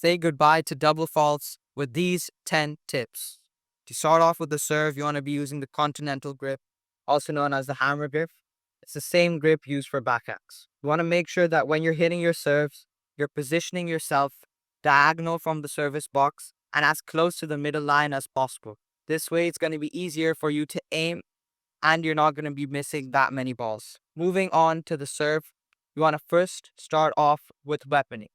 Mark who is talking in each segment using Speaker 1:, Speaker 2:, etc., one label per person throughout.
Speaker 1: say goodbye to double faults with these 10 tips. To start off with the serve, you want to be using the continental grip, also known as the hammer grip. It's the same grip used for backhands. You want to make sure that when you're hitting your serves, you're positioning yourself diagonal from the service box and as close to the middle line as possible. This way, it's going to be easier for you to aim and you're not going to be missing that many balls. Moving on to the serve, you want to first start off with weaponing.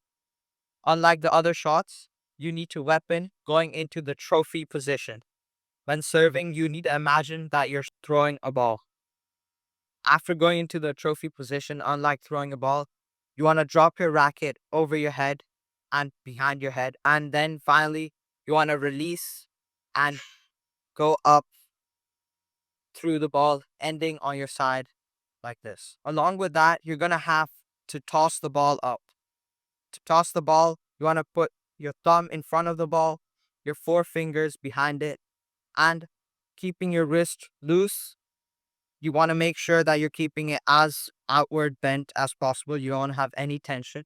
Speaker 1: Unlike the other shots, you need to weapon going into the trophy position. When serving, you need to imagine that you're throwing a ball. After going into the trophy position, unlike throwing a ball, you want to drop your racket over your head and behind your head. And then finally, you want to release and go up through the ball, ending on your side like this. Along with that, you're going to have to toss the ball up. To toss the ball, you want to put your thumb in front of the ball, your four fingers behind it, and keeping your wrist loose. You want to make sure that you're keeping it as outward bent as possible. You don't have any tension.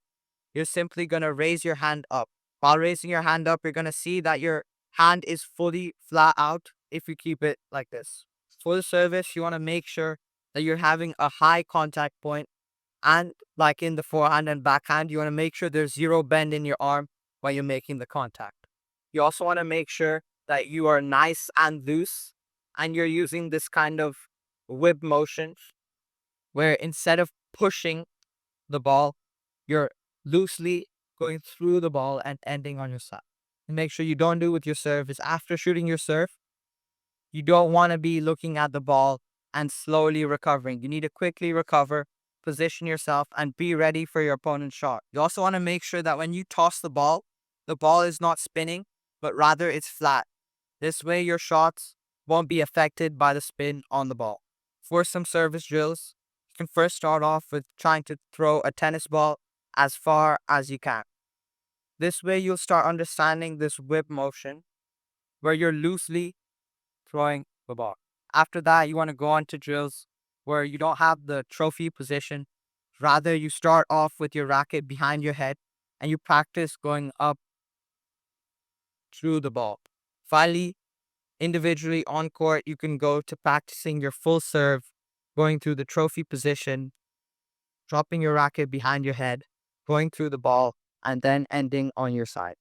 Speaker 1: You're simply going to raise your hand up. While raising your hand up, you're going to see that your hand is fully flat out if you keep it like this. For the service, you want to make sure that you're having a high contact point, and like in the forehand and backhand, you want to make sure there's zero bend in your arm while you're making the contact. You also want to make sure that you are nice and loose and you're using this kind of whip motion where instead of pushing the ball, you're loosely going through the ball and ending on your side. And make sure you don't do with your serve is after shooting your serve, you don't want to be looking at the ball and slowly recovering. You need to quickly recover, position yourself, and be ready for your opponent's shot. You also want to make sure that when you toss the ball is not spinning, but rather it's flat. This way, your shots won't be affected by the spin on the ball. For some service drills, you can first start off with trying to throw a tennis ball as far as you can. This way, you'll start understanding this whip motion where you're loosely throwing the ball. After that, you want to go on to drills where you don't have the trophy position. Rather, you start off with your racket behind your head and you practice going up through the ball. Finally, individually on court, you can go to practicing your full serve, going through the trophy position, dropping your racket behind your head, going through the ball, and then ending on your side.